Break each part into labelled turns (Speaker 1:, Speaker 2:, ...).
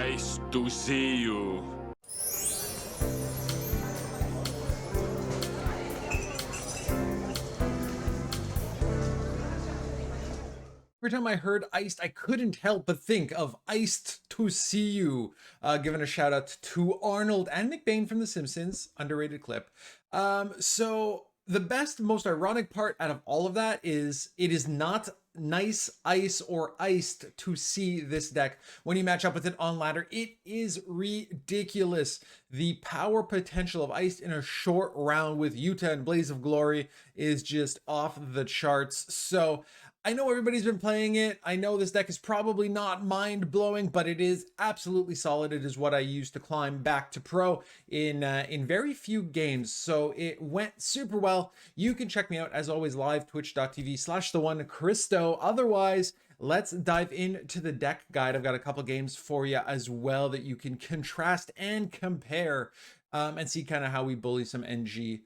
Speaker 1: Nice to see you.
Speaker 2: Every time I heard Eist, I couldn't help but think of Eist to see you. Giving a shout out to Arnold and McBain from The Simpsons, underrated clip. So the best, most ironic part out of all of that is it is not nice ice or iced to see this deck when you match up with it on ladder. It is ridiculous. The power potential of Eist in a short round with Yuta and Blaze of Glory is just off the charts. So I know everybody's been playing it. I know this deck is probably not mind-blowing, but it is absolutely solid. It is what I use to climb back to pro in very few games. So it went super well. You can check me out as always live, twitch.tv/TheOneChristo. Otherwise, let's dive into the deck guide. I've got a couple games for you as well that you can contrast and compare and see kind of how we bully some NG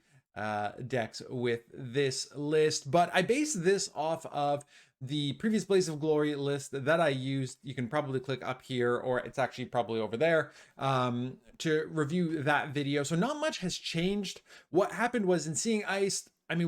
Speaker 2: decks with this list. But I based this off of the previous Blaze of Glory list that I used. You can probably click up here, or it's actually probably over there, to review that video. So not much has changed. What happened was, in seeing Eist, I mean,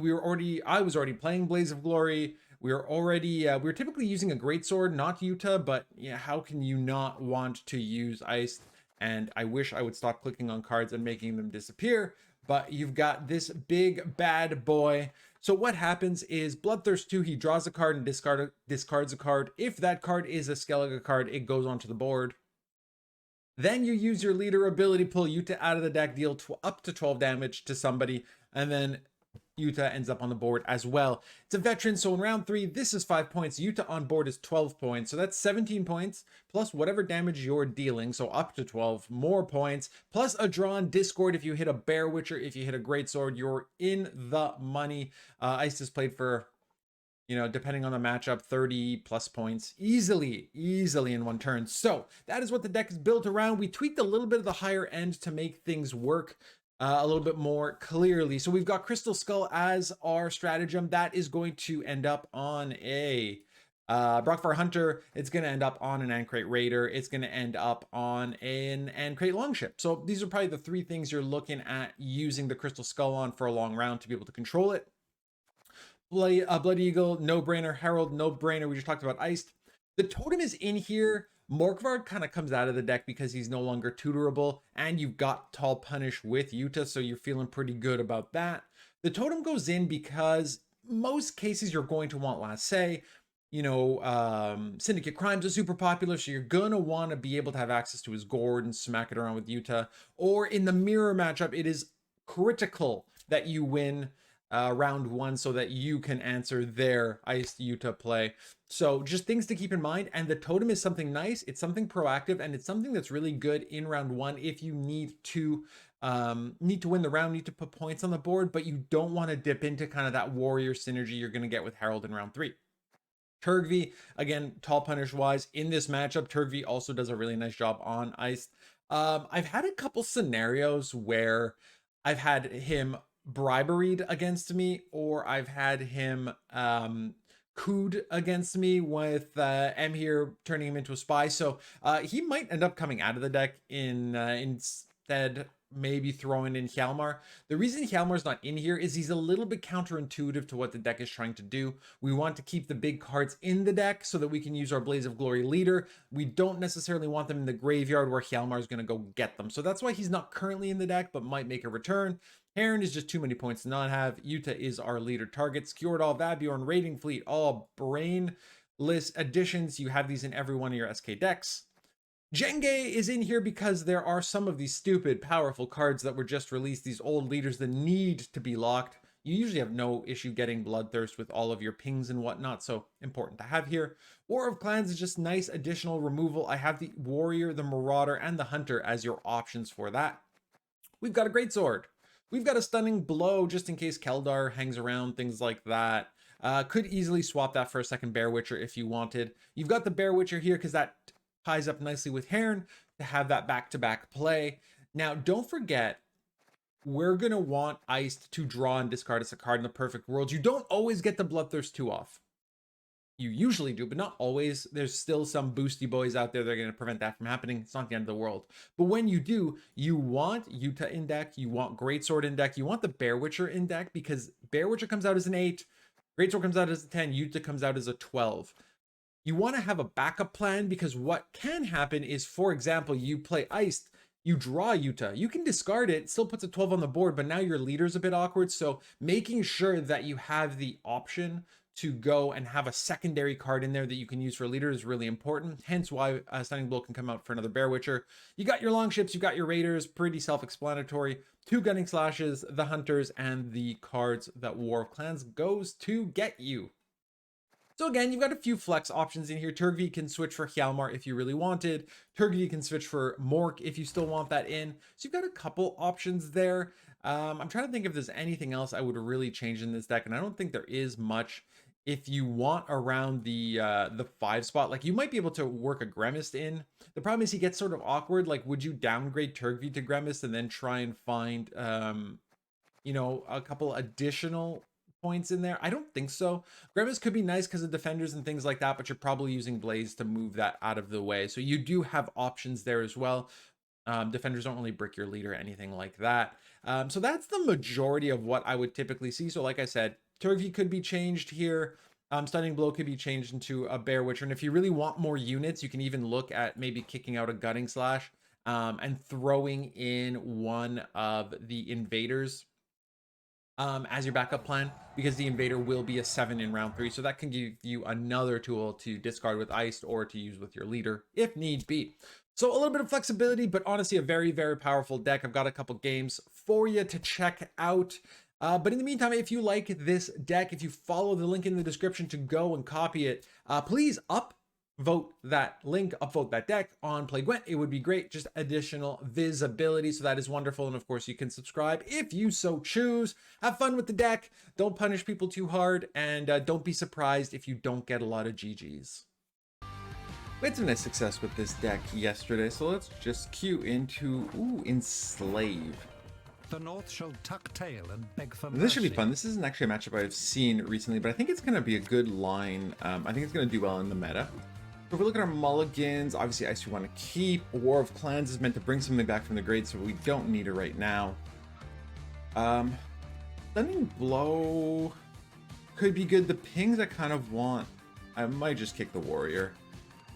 Speaker 2: I was already playing Blaze of Glory. We were typically using a greatsword, not Yuta, but yeah, how can you not want to use Eist? And I wish I would stop clicking on cards and making them disappear. But you've got this big bad boy. So what happens is Bloodthirst 2, he draws a card and discards a card. If that card is a Skellige card, it goes onto the board. Then you use your leader ability, pull Yuta out of the deck, deal up to 12 damage to somebody, and then Yuta ends up on the board as well. It's a veteran, so in round 3, this is 5 points. Yuta on board is 12 points, so that's 17 points, plus whatever damage you're dealing, so up to 12 more points, plus a drawn discord if you hit a Bear Witcher. If you hit a Greatsword, you're in the money. Eist is played for, you know, depending on the matchup, 30 plus points easily in one turn. So that is what the deck is built around. We tweaked a little bit of the higher end to make things work a little bit more clearly. So we've got Crystal Skull as our stratagem. That is going to end up on a Brockfire Hunter. It's going to end up on an Ancrate Raider. It's going to end up on an Ancrate Longship. So these are probably the three things you're looking at using the Crystal Skull on for a long round to be able to control it. Blood Eagle, no brainer. Herald, no brainer. We just talked about Eist. The totem is in here. Morkvard kind of comes out of the deck because he's no longer tutorable, and you've got Tall Punish with Yuta, so you're feeling pretty good about that. The totem goes in because most cases you're going to want last say. You know, Syndicate Crimes are super popular, so you're gonna want to be able to have access to his gourd and smack it around with Yuta. Or in the mirror matchup, it is critical that you win round 1 so that you can answer their Eist Yuta play. So just things to keep in mind. And the totem is something nice. It's something proactive, and it's something that's really good in round 1 if you need to win the round, need to put points on the board, but you don't want to dip into kind of that warrior synergy you're going to get with Herald in round 3. Turgvi, again, Tall Punish wise, in this matchup, Turgvi also does a really nice job on Eist. I've had a couple scenarios where I've had him briberied against me, or I've had him cooed against me with M here turning him into a spy. So he might end up coming out of the deck instead, maybe throwing in Hjalmar. The reason Hjalmar's not in here is he's a little bit counterintuitive to what the deck is trying to do. We want to keep the big cards in the deck so that we can use our Blaze of Glory leader. We don't necessarily want them in the graveyard where Hjalmar is going to go get them. So that's why he's not currently in the deck, but might make a return. Heron is just too many points to not have. Yuta is our leader target. Skjordal, Vabjorn, Raiding Fleet, all brainless additions. You have these in every one of your SK decks. Jenge is in here because there are some of these stupid, powerful cards that were just released, these old leaders that need to be locked. You usually have no issue getting Bloodthirst with all of your pings and whatnot, so important to have here. War of Clans is just nice additional removal. I have the Warrior, the Marauder, and the Hunter as your options for that. We've got a Greatsword. We've got a Stunning Blow just in case Keldar hangs around, things like that. Could easily swap that for a second Bear Witcher if you wanted. You've got the Bear Witcher here because that ties up nicely with Heron to have that back-to-back play. Now, don't forget, we're going to want Eist to draw and discard as a card in the perfect world. You don't always get the Bloodthirst 2 off. you usually do, but not always. There's still some boosty boys out there that are going to prevent that from happening. It's not the end of the world. But when you do, you want Yuta in deck, you want Greatsword in deck, you want the Bear Witcher in deck, because Bear Witcher comes out as an 8, Greatsword comes out as a 10, Yuta comes out as a 12. You want to have a backup plan, because what can happen is, for example, you play Eist, you draw Yuta, you can discard it, still puts a 12 on the board, but now your leader's a bit awkward. So making sure that you have the option to go and have a secondary card in there that you can use for leader is really important. Hence why Stunning Blow can come out for another Bear Witcher. You got your Longships, you got your Raiders, pretty self-explanatory. 2 Gunning Slashes, the Hunters, and the cards that War of Clans goes to get you. So again, you've got a few flex options in here. Turgvi can switch for Hjalmar if you really wanted. Turgvi can switch for Mork if you still want that in. So you've got a couple options there. I'm trying to think if there's anything else I would really change in this deck, and I don't think there is much. If you want around the 5 spot, like you might be able to work a Grimace in. The problem is he gets sort of awkward. Like, would you downgrade Turgvi to Grimace and then try and find, you know, a couple additional points in there? I don't think so. Grimace could be nice because of defenders and things like that, but you're probably using Blaze to move that out of the way. So you do have options there as well. Defenders don't really brick your leader or anything like that. So that's the majority of what I would typically see. So like I said, Turgvi could be changed here. Stunning Blow could be changed into a Bear Witcher. And if you really want more units, you can even look at maybe kicking out a Gunning Slash and throwing in one of the Invaders as your backup plan, because the Invader will be a 7 in round 3. So that can give you another tool to discard with Eist or to use with your leader if need be. So a little bit of flexibility, but honestly a very, very powerful deck. I've got a couple games for you to check out. But in the meantime, if you like this deck, if you follow the link in the description to go and copy it, please upvote that link, upvote that deck on Play Gwent. It would be great, just additional visibility. So that is wonderful. And of course, you can subscribe if you so choose. Have fun with the deck. Don't punish people too hard. And don't be surprised if you don't get a lot of GGs. We had some nice success with this deck yesterday. So let's just cue into Enslave.
Speaker 3: The North shall tuck tail and beg for mercy.
Speaker 2: This should be fun. This isn't actually a matchup I've seen recently, but I think it's going to be a good line. I think it's going to do well in the meta. So if we look at our mulligans, obviously Eist we want to keep. War of Clans is meant to bring something back from the grade, so we don't need it right now. Stunning Blow could be good. The pings I kind of want, I might just kick the Warrior.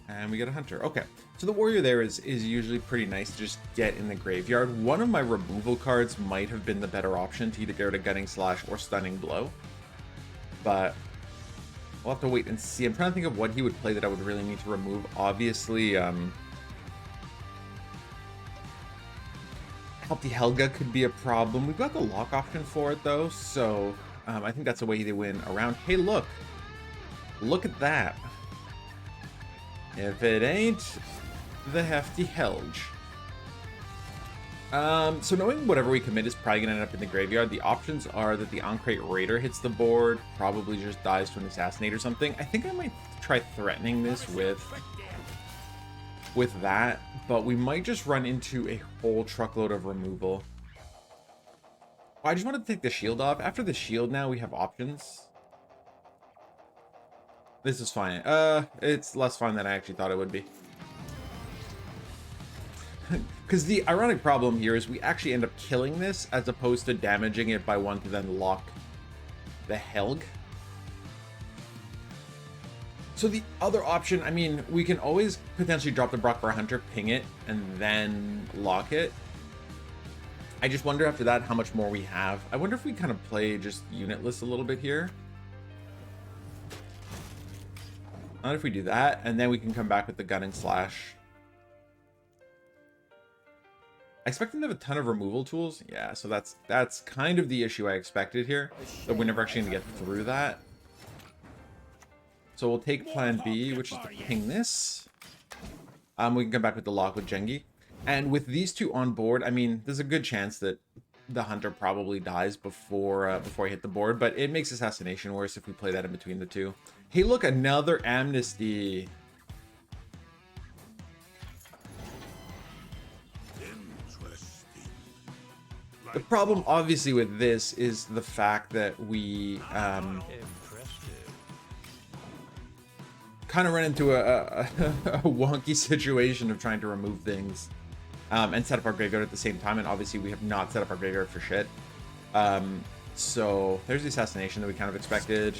Speaker 2: And we get a Hunter. Okay, so the Warrior there is usually pretty nice to just get in the graveyard. One of my removal cards might have been the better option to either get rid of Gunning Slash or Stunning Blow. But we'll have to wait and see. I'm trying to think of what he would play that I would really need to remove. Obviously, Helpy Helga could be a problem. We've got the lock option for it though, so I think that's a way they win around. Hey, look at that. If it ain't the hefty Helge. So knowing whatever we commit is probably gonna end up in the graveyard, the options are that the Ancrate Raider hits the board, probably just dies to an Assassinate or something. I think I might try threatening this with that, but we might just run into a whole truckload of removal. I just wanted to take the shield off. After the shield now, we have options. This is fine. It's less fun than I actually thought it would be. Because the ironic problem here is we actually end up killing this as opposed to damaging it by one to then lock the Helg. So the other option, I mean, we can always potentially drop the Brock for a Hunter, ping it, and then lock it. I just wonder after that how much more we have. I wonder if we kind of play just unitless a little bit here. Not if we do that, and then we can come back with the Gunning Slash. I expect them to have a ton of removal tools. Yeah, so that's kind of the issue I expected here. But we're never actually going to get through that. So we'll take plan B, which is to ping this. We can come back with the lock with Jengi. And with these two on board, I mean, there's a good chance that the Hunter probably dies before I hit the board, but it makes Assassination worse if we play that in between the two. Hey, look, another Amnesty. The problem, obviously, with this is the fact that we kind of run into a wonky situation of trying to remove things and set up our graveyard at the same time, and obviously we have not set up our graveyard for shit. So there's the assassination that we kind of expected.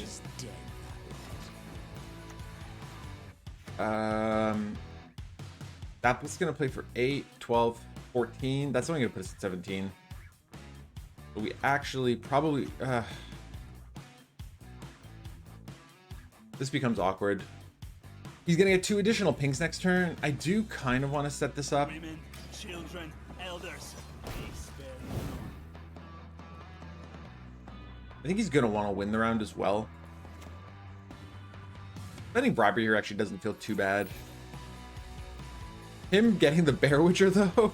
Speaker 2: That's gonna play for 8, 12, 14. That's only gonna put us at 17. So we actually probably this becomes awkward. He's gonna get 2 additional pings next turn. I do kind of want to set this up.
Speaker 4: Women, children, elders.
Speaker 2: I think he's gonna want to win the round as well. I think bribery here actually doesn't feel too bad. Him getting the Bear Witcher though,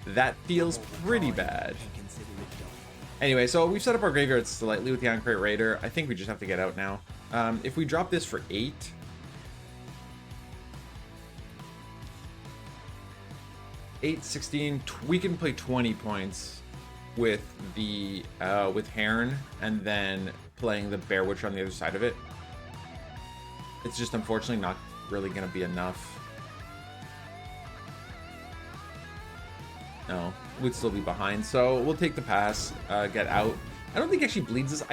Speaker 2: that feels pretty bad. Anyway, so we've set up our graveyard slightly with the Ancrate Raider. I think we just have to get out now. If we drop this for 8, 8, 16, we can play 20 points with the with Heron, and then playing the Bear Witcher on the other side of it. It's just unfortunately not really going to be enough. No, we'd still be behind. So we'll take the pass, get out. I don't think it actually bleeds us.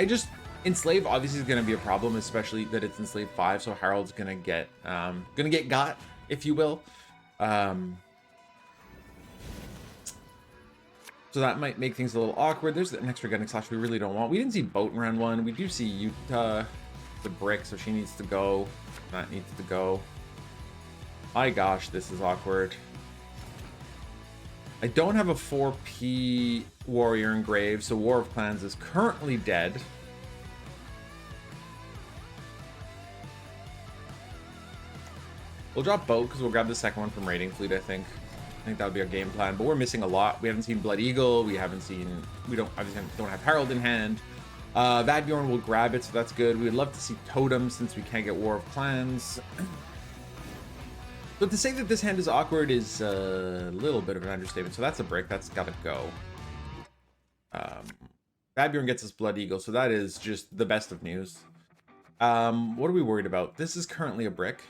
Speaker 2: Enslave obviously is going to be a problem, especially that it's Enslave 5. So Harold's going to get got, if you will. So that might make things a little awkward. There's an extra gunning slash we really don't want. We didn't see Boat in round 1. We do see Utah, the brick, so she needs to go. That needs to go. My gosh, this is awkward. I don't have a 4P warrior engraved, so War of Clans is currently dead. We'll drop Boat because we'll grab the second one from Raiding Fleet, I think. I think that would be our game plan, but we're missing a lot. We haven't seen Blood Eagle. We don't have Herald in hand. Vadbjorn will grab it, so that's good. We would love to see Totem since we can't get War of Clans. But to say that this hand is awkward is a little bit of an understatement. So that's a brick. That's got to go. Vadbjorn gets us Blood Eagle, so that is just the best of news. What are we worried about? This is currently a brick.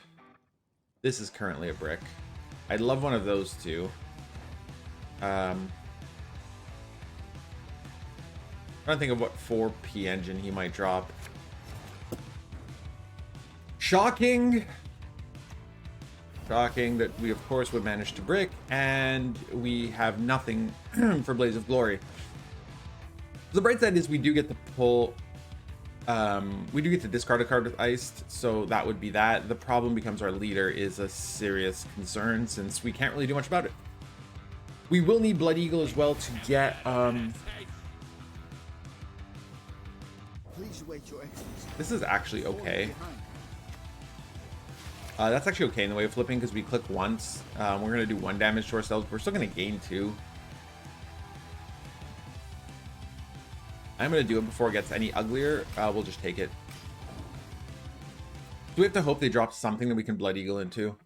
Speaker 2: This is currently a brick. I'd love one of those two. I'm trying to think of what 4P engine he might drop. Shocking! Shocking that we, of course, would manage to brick, and we have nothing for Blaze of Glory. The bright side is we do get to pull... we do get to discard a card with Eist, so that would be that. The problem becomes our leader is a serious concern, since we can't really do much about it. We will need Blood Eagle as well to get...
Speaker 5: Please wait, Your Excellency.
Speaker 2: This is actually okay. That's actually okay in the way of flipping, because we click once. We're going to do 1 damage to ourselves. We're still going to gain 2. I'm going to do it before it gets any uglier. We'll just take it. Do we have to hope they drop something that we can Blood Eagle into?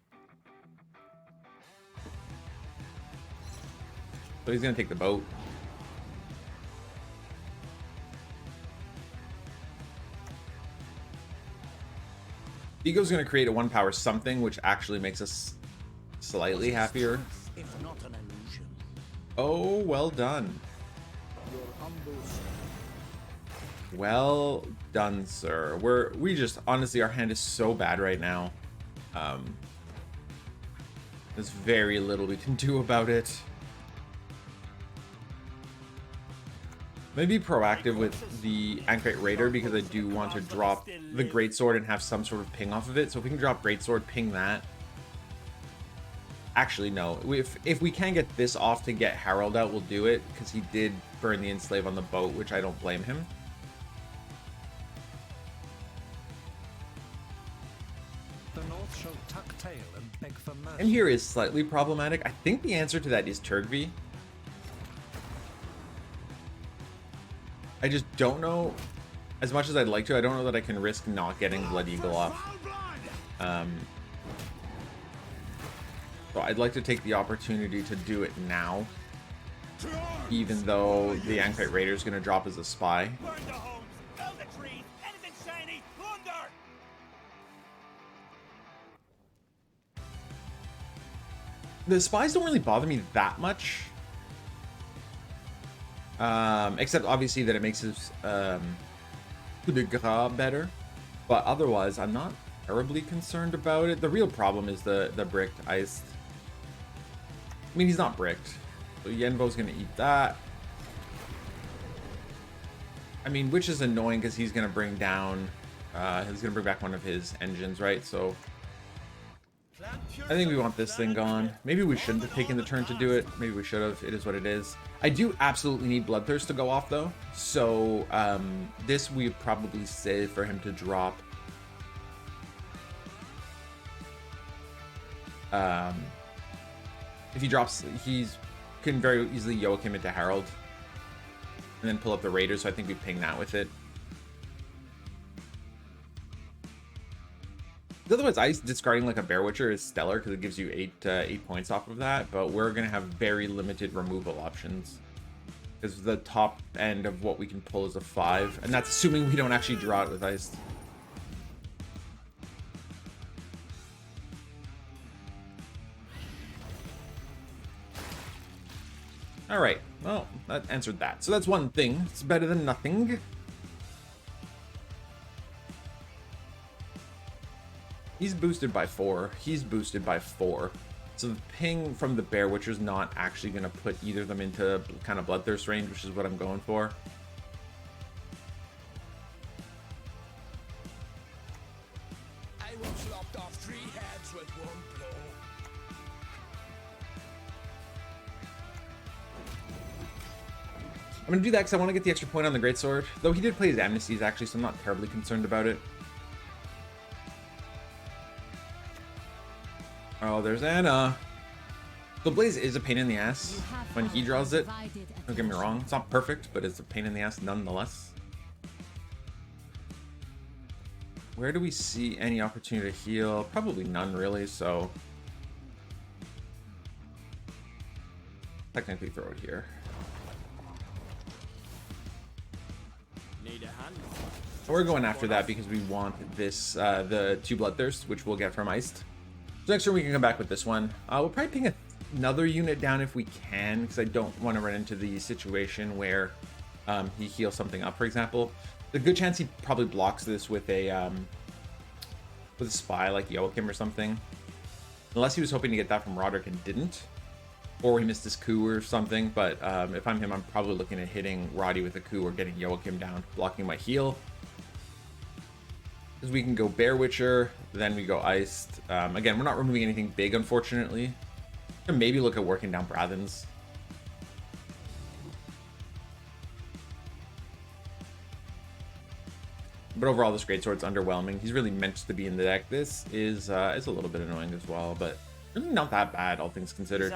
Speaker 2: So he's going to take the boat. Ego's going to create a 1 power something, which actually makes us slightly happier.
Speaker 5: If not an illusion.
Speaker 2: Oh, well done.
Speaker 5: Your humble servant.
Speaker 2: Well done, sir. We just, honestly, our hand is so bad right now. There's very little we can do about it. Maybe proactive with the Ancrate Raider, because I do want to drop the Greatsword and have some sort of ping off of it. So if we can drop Greatsword, ping that. Actually, no. If we can get this off to get Harold out, we'll do it, because he did burn the Enslave on the boat, which I don't blame him.
Speaker 3: The North shall tuck tail and beg for mercy.
Speaker 2: And here is slightly problematic. I think the answer to that is Turgvi. I just don't know, as much as I'd like to, I don't know that I can risk not getting Blood Eagle off. So I'd like to take the opportunity to do it now, even though the Ancrate Raider is going to drop as a spy.
Speaker 4: Burn the homes, fell the trees, anything shiny, plunder!
Speaker 2: The spies don't really bother me that much. Except obviously that it makes his coup de grace better. But otherwise, I'm not terribly concerned about it. The real problem is the bricked Eist. I mean, he's not bricked. So Yenbo's going to eat that. I mean, which is annoying because he's going to bring down... he's going to bring back one of his engines, right? So I think we want this thing gone. Maybe we shouldn't have taken the turn to do it. Maybe we should have. It is what it is. I do absolutely need Bloodthirst to go off, though. So this we probably save for him to drop. If he drops, he's can very easily yoke him into Herald. And then pull up the Raiders, so I think we ping that with it. Otherwise, Ice discarding like a Bear Witcher is stellar because it gives you 8 points off of that, but we're going to have very limited removal options. Because the top end of what we can pull is a 5, and that's assuming we don't actually draw it with Ice. Alright, well, that answered that. So that's one thing. It's better than nothing. He's boosted by 4. He's boosted by 4. So the ping from the Bear Witcher is not actually going to put either of them into kind of Bloodthirst range, which is what I'm going for.
Speaker 5: I once lopped off 3 heads with 1 blow.
Speaker 2: I'm going to do that because I want to get the extra point on the Greatsword. Though he did play his Amnesties, actually, so I'm not terribly concerned about it. Oh, there's Anna. The Blaze is a pain in the ass when he draws it. Don't get me wrong. It's not perfect, but it's a pain in the ass nonetheless. Where do we see any opportunity to heal? Probably none, really, so... technically throw it here.
Speaker 4: Need a hand?
Speaker 2: We're going after that because we want this, the 2 Bloodthirst, which we'll get from Eist. So next turn we can come back with this one. We'll probably ping another unit down if we can, because I don't want to run into the situation where he heals something up, for example. The good chance he probably blocks this with a spy like Joachim or something. Unless he was hoping to get that from Roderick and didn't. Or he missed his coup or something. But if I'm him, I'm probably looking at hitting Roddy with a coup or getting Joachim down, blocking my heal. Because we can go Bear Witcher, then we go Eist. Again, we're not removing anything big, unfortunately. And maybe look at working down Brathens. But overall, this Greatsword's underwhelming. He's really meant to be in the deck. This is a little bit annoying as well, but really not that bad, all things considered.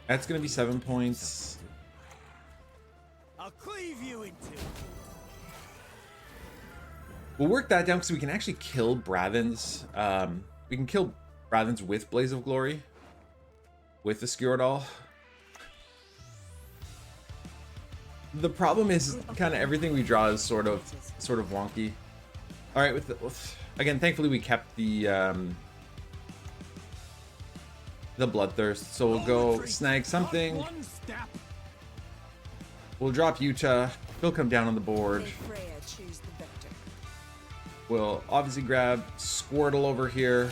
Speaker 2: That's going to be 7 points.
Speaker 4: I'll cleave you in 2.
Speaker 2: We'll work that down because we can actually kill Brathens. We can kill Brathens with Blaze of Glory. With the Skjordal. The problem is kind of everything we draw is sort of wonky. All right, again, thankfully we kept the Bloodthirst, so we'll go snag something. We'll drop Utah. He'll come down on the board. We'll obviously grab Squirtle over here.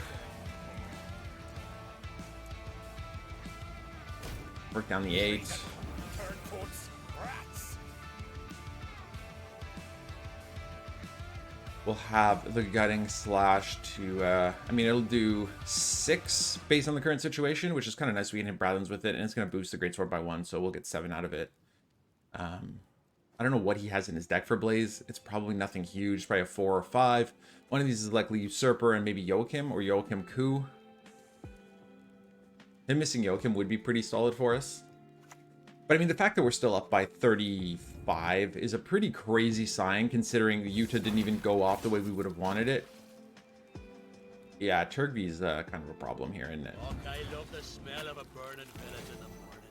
Speaker 2: Work down the 8. We'll have the Gutting Slash to, I mean, it'll do 6 based on the current situation, which is kind of nice. We can hit Brathens with it, and it's going to boost the Greatsword by 1, so we'll get 7 out of it. I don't know what he has in his deck for Blaze. It's probably nothing huge, probably a 4 or 5. One of these is likely Usurper and maybe Joachim or Joachim Coup. Him missing Joachim would be pretty solid for us. But I mean, the fact that we're still up by 35 is a pretty crazy sign, considering Utah didn't even go off the way we would have wanted it. Yeah, Turgvy's kind of a problem here, isn't it?
Speaker 4: Oh, I love the smell of a burning village in the morning.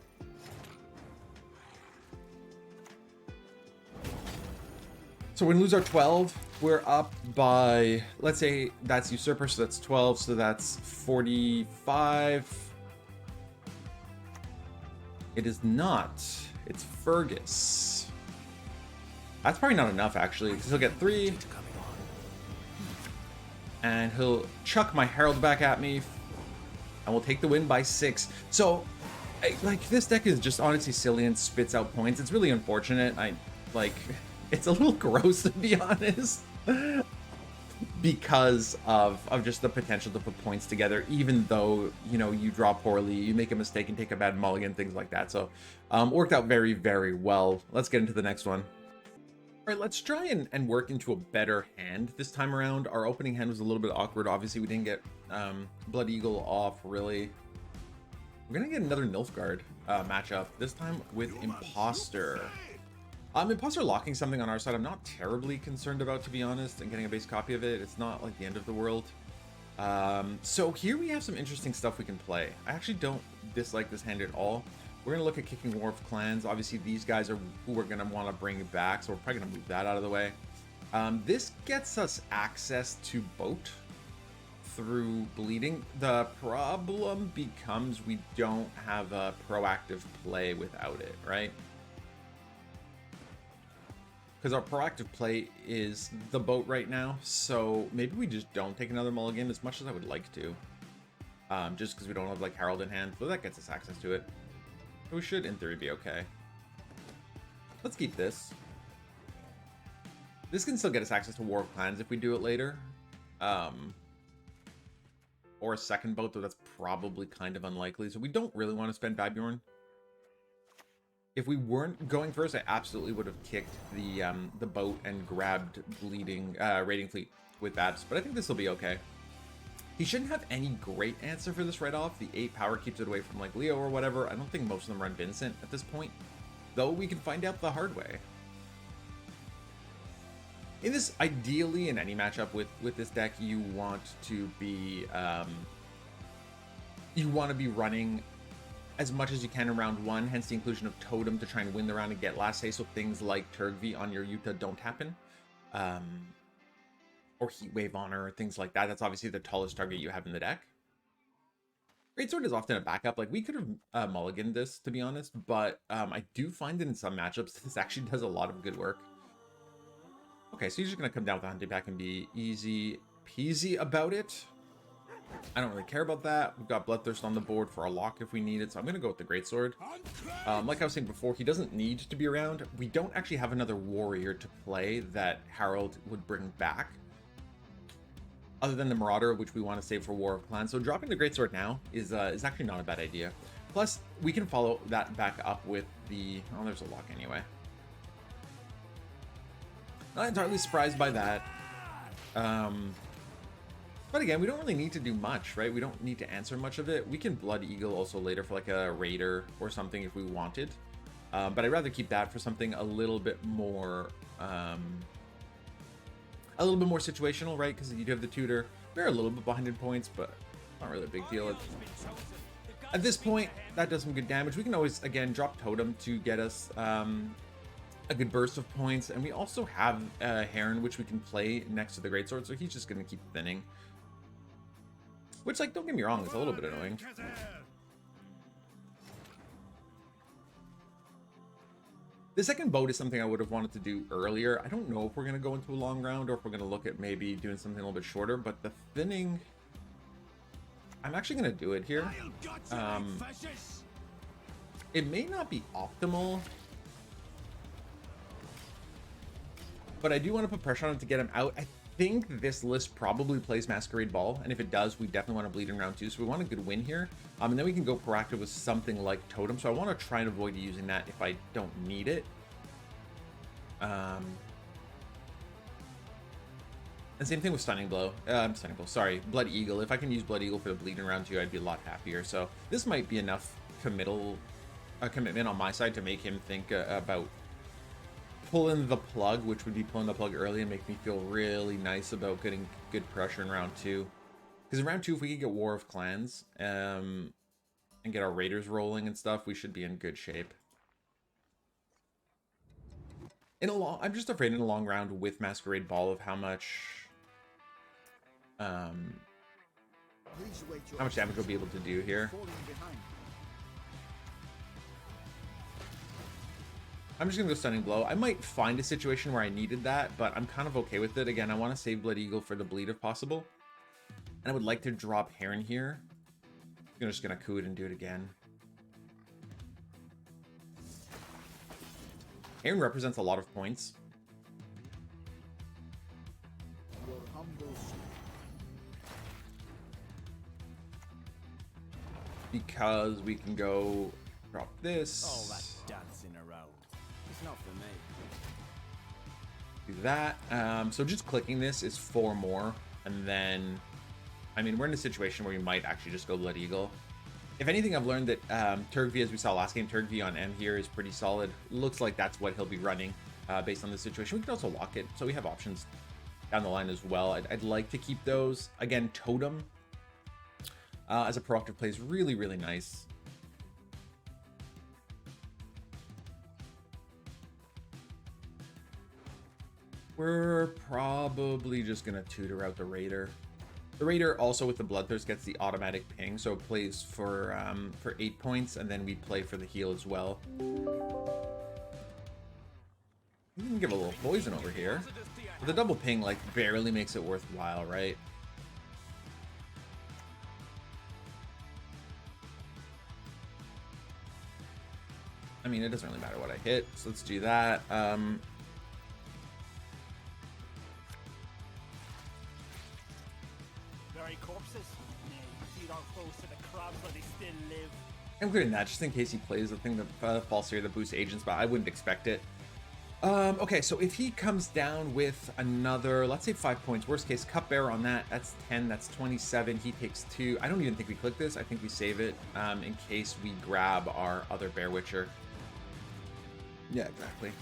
Speaker 2: So we lose our 12. We're up by, let's say that's Usurper, so that's 12, so that's 45. It is not. It's Fergus. That's probably not enough, actually, because he'll get 3. And he'll chuck my Herald back at me. And we'll take the win by 6. So, like, this deck is just honestly silly and spits out points. It's really unfortunate. It's a little gross, to be honest. Because of just the potential to put points together, even though, you know, you draw poorly, you make a mistake and take a bad mulligan, things like that. So, worked out very, very well. Let's get into the next one. All right, let's try and work into a better hand this time around. Our opening hand was a little bit awkward. Obviously, we didn't get Blood Eagle off, really. We're going to get another Nilfgaard matchup, this time with Imposter. Imposter locking something on our side, I'm not terribly concerned about, to be honest, and getting a base copy of it. It's not like the end of the world. So here we have some interesting stuff we can play. I actually don't dislike this hand at all. We're going to look at kicking War of Clans. Obviously, these guys are who we're going to want to bring back, so we're probably going to move that out of the way. This gets us access to Boat through Bleeding. The problem becomes we don't have a proactive play without it, right? Because our proactive play is the Boat right now, so maybe we just don't take another mulligan as much as I would like to. Just because we don't have like Herald in hand, but that gets us access to it. We should, in theory, be okay. Let's keep this. This can still get us access to War of Clans if we do it later. Or a second Boat, though that's probably kind of unlikely. So we don't really want to spend Babjorn. If we weren't going first, I absolutely would have kicked the Boat and grabbed Bleeding Raiding Fleet with Babs. But I think this will be okay. He shouldn't have any great answer for this right off. The 8 power keeps it away from like Leo or whatever. I don't think most of them run Vincent at this point, though we can find out the hard way. In this, ideally, in any matchup with this deck, you want to be running as much as you can in round 1. Hence the inclusion of Totem to try and win the round and get last say, so things like Turgvi on your Yuta don't happen. Or Heatwave Honor, or things like that. That's obviously the tallest target you have in the deck. Greatsword is often a backup. Like, we could have mulliganed this, to be honest, but I do find that in some matchups, this actually does a lot of good work. Okay, so he's just going to come down with the hunting pack and be easy peasy about it. I don't really care about that. We've got Bloodthirst on the board for a lock if we need it, so I'm going to go with the Greatsword. Like I was saying before, he doesn't need to be around. We don't actually have another warrior to play that Harold would bring back, other than the Marauder, which we want to save for War of Clans. So dropping the Greatsword now is actually not a bad idea. Plus, we can follow that back up with the... Oh, there's a lock anyway. Not entirely surprised by that. But again, we don't really need to do much, right? We don't need to answer much of it. We can Blood Eagle also later for like a Raider or something if we wanted. But I'd rather keep that for something a little bit more... situational, right? Because you do have the tutor. We're a little bit behind in points, but not really a big deal. At this point, that does some good damage. We can always, again, drop Totem to get us a good burst of points. And we also have Heron, which we can play next to the Greatsword, so he's just going to keep thinning. Which, like, don't get me wrong, it's a little bit annoying. The second Boat is something I would have wanted to do earlier. I don't know if we're going to go into a long round or if we're going to look at maybe doing something a little bit shorter, but the thinning... I'm actually going to do it here. It may not be optimal, but I do want to put pressure on him to get him out. I think this list probably plays Masquerade Ball, and if it does, we definitely want to bleed in round 2, so we want a good win here. And then we can go proactive with something like Totem, so I want to try and avoid using that if I don't need it. And same thing with Stunning Blow. Blood Eagle. If I can use Blood Eagle for the bleed in round 2, I'd be a lot happier. So this might be enough commitment on my side to make him think about pulling the plug, which would be pulling the plug early and make me feel really nice about getting good pressure in round 2. Because in round 2, if we could get War of Clans and get our Raiders rolling and stuff, we should be in good shape. I'm just afraid in a long round with Masquerade Ball of how much damage we'll be able to do here. I'm just gonna go Stunning Blow. I might find a situation where I needed that, but I'm kind of okay with it. Again, I want to save Blood Eagle for the bleed if possible. And I would like to drop Heron here. I'm just gonna coup it and do it again. Heron represents a lot of points. Because we can go drop this.
Speaker 4: All that dancing around. It's not for me.
Speaker 2: Do that. So just clicking this is 4 more. And then, I mean, we're in a situation where we might actually just go Blood Eagle. If anything, I've learned that Turgv, as we saw last game, Turgv on M here is pretty solid. Looks like that's what he'll be running based on the situation. We can also lock it, so we have options down the line as well. I'd like to keep those. Again, Totem as a proactive play is really, really nice. We're probably just going to tutor out the Raider. The Raider also with the Bloodthirst gets the automatic ping, so it plays for 8 points, and then we play for the heal as well. We can give a little poison over here. But the double ping like barely makes it worthwhile, right? I mean, it doesn't really matter what I hit, so let's do that.
Speaker 4: Very corpses? Nay, feed our foes to the crabs while they still live.
Speaker 2: I'm including that just in case he plays the thing that falls here that boosts agents, but I wouldn't expect it. Okay, so if he comes down with another, let's say 5 points, worst case, Cupbearer on that, that's 10, that's 27, he takes 2. I don't even think we click this, I think we save it in case we grab our other Bear Witcher. Yeah, exactly.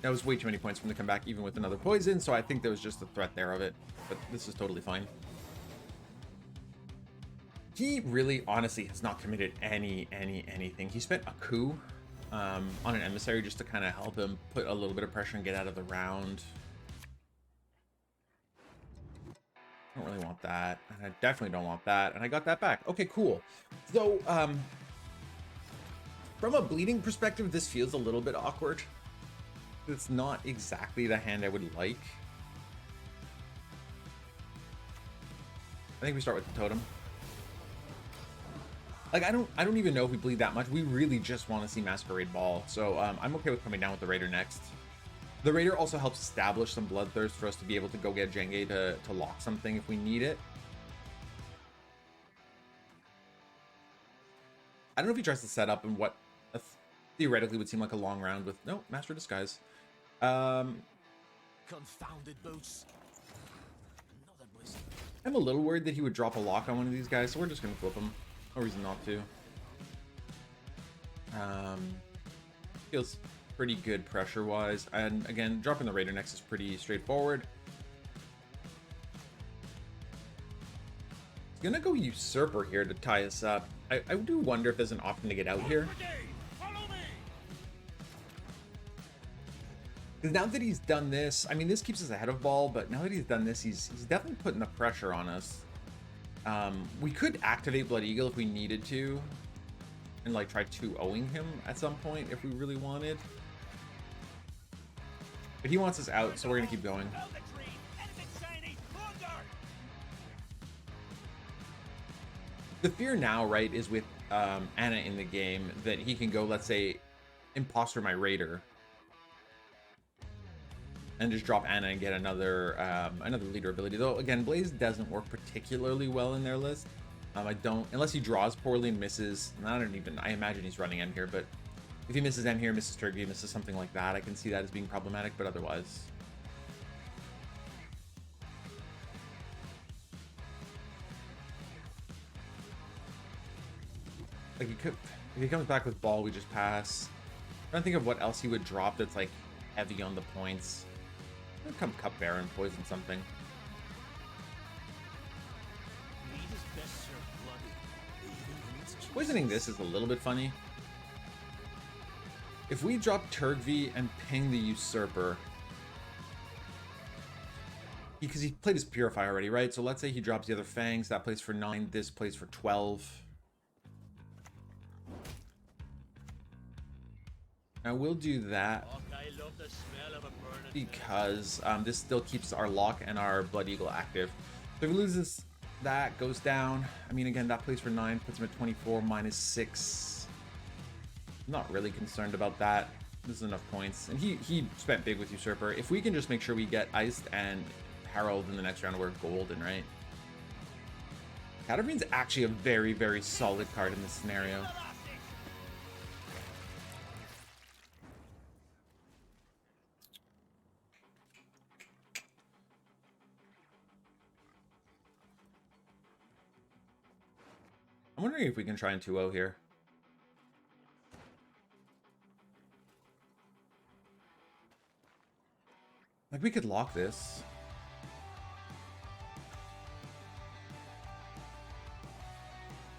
Speaker 2: That was way too many points from the comeback, even with another poison, so I think there was just a threat there of it, but this is totally fine. He really, honestly, has not committed anything. He spent a coup on an emissary just to kind of help him put a little bit of pressure and get out of the round. I don't really want that, and I definitely don't want that, and I got that back. Okay, cool. So, from a bleeding perspective, this feels a little bit awkward. It's not exactly the hand I would like. I think we start with the totem. Like, I don't even know if we bleed that much. We really just want to see Masquerade Ball. So I'm okay with coming down with the Raider next. The Raider also helps establish some Bloodthirst for us to be able to go get Jenge to lock something if we need it. I don't know if he tries to set up in what theoretically would seem like a long round with... No, Master Disguise.
Speaker 5: Confounded boots. Another blizzard.
Speaker 2: I'm a little worried that he would drop a lock on one of these guys, so we're just going to flip him. No reason not to. Feels pretty good pressure-wise. And again, dropping the Raider next is pretty straightforward. He's going to go Usurper here to tie us up. I do wonder if there's an option to get out here. Because now that he's done this, I mean, this keeps us ahead of ball, but now that he's done this, he's definitely putting the pressure on us. We could activate Blood Eagle if we needed to, and like try 2-0ing him at some point if we really wanted. But he wants us out, so we're gonna keep going. The fear now, right, is with Anna in the game that he can go, let's say, Imposter my Raider, and just drop Anna and get another another leader ability. Though again, Blaze doesn't work particularly well in their list. I don't, unless he draws poorly and misses. I imagine he's running M here, but if he misses M here, misses Turkey, misses something like that, I can see that as being problematic. But otherwise, like if he comes back with ball, we just pass. I'm trying to think of what else he would drop that's like heavy on the points. Come Cupbearer and poison something. Poisoning this is a little bit funny. If we drop Turgv and ping the Usurper, because he played his Purify already, right? So let's say he drops the other Fangs, that plays for 9, this plays for 12. I will do that
Speaker 6: I love the smell of a burning
Speaker 2: because this still keeps our lock and our Blood Eagle active. So if he loses, that goes down. I mean, again, that plays for 9, puts him at 24, -6. I'm not really concerned about that. This is enough points. And he spent big with Usurper. If we can just make sure we get Eist and Harold in the next round, we're golden, right? Catavrine's actually a very, very solid card in this scenario. I'm wondering if we can try and 2-0 here. Like, we could lock this.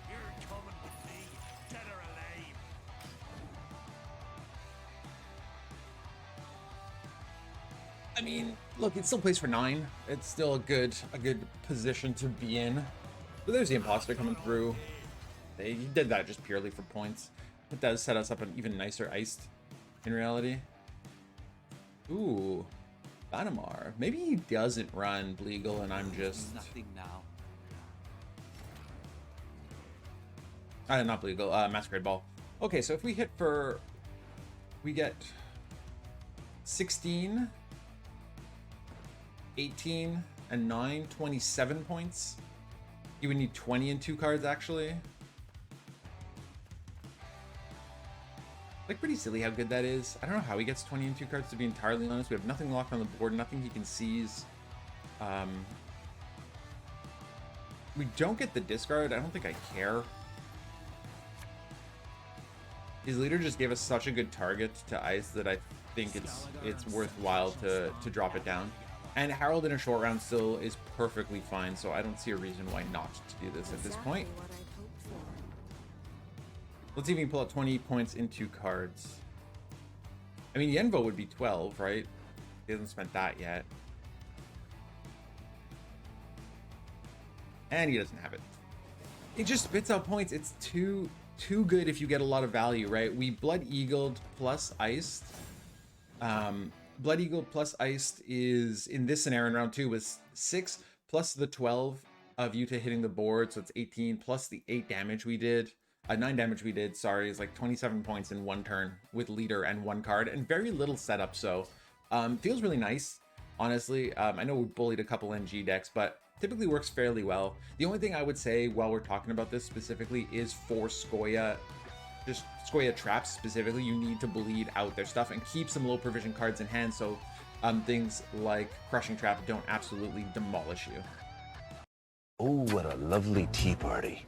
Speaker 4: You're coming with me, dead or alive.
Speaker 2: I mean, look, it still plays for 9. It's still a good position to be in. But there's the Imposter coming through. He did that just purely for points. It does set us up an even nicer Eist in reality. Ooh, Banamar. Maybe he doesn't run Bleagle and I'm just...
Speaker 5: Nothing now.
Speaker 2: Not Bleagle, Masquerade Ball. Okay, so if we hit for... We get 16, 18, and 9, 27 points. You would need 20 and 2 cards, actually. Like, pretty silly how good that is. I don't know how he gets 20 and 2 cards, to be entirely honest. We have nothing locked on the board, nothing he can seize. We don't get the discard. I don't think I care. His leader just gave us such a good target to Eist that I think it's worthwhile to drop it down. And Harold in a short round still is perfectly fine, so I don't see a reason why not to do this at this point. Let's see if we can pull out 20 points in 2 cards. I mean, Yenvo would be 12, right? He hasn't spent that yet. And he doesn't have it. It just spits out points. It's too good if you get a lot of value, right? We Blood Eagled plus Eist. Blood Eagle plus Eist is, in this scenario in round 2, was 6 plus the 12 of Yuta hitting the board, so it's 18, plus the 8 damage we did. 9 damage we did, sorry, is like 27 points in 1 turn with leader and 1 card, and very little setup, so feels really nice, honestly. I know we bullied a couple NG decks, but typically works fairly well. The only thing I would say while we're talking about this specifically is for Skoya, just Skoya traps specifically, you need to bleed out their stuff and keep some low provision cards in hand so things like Crushing Trap don't absolutely demolish you.
Speaker 7: Oh, what a lovely tea party.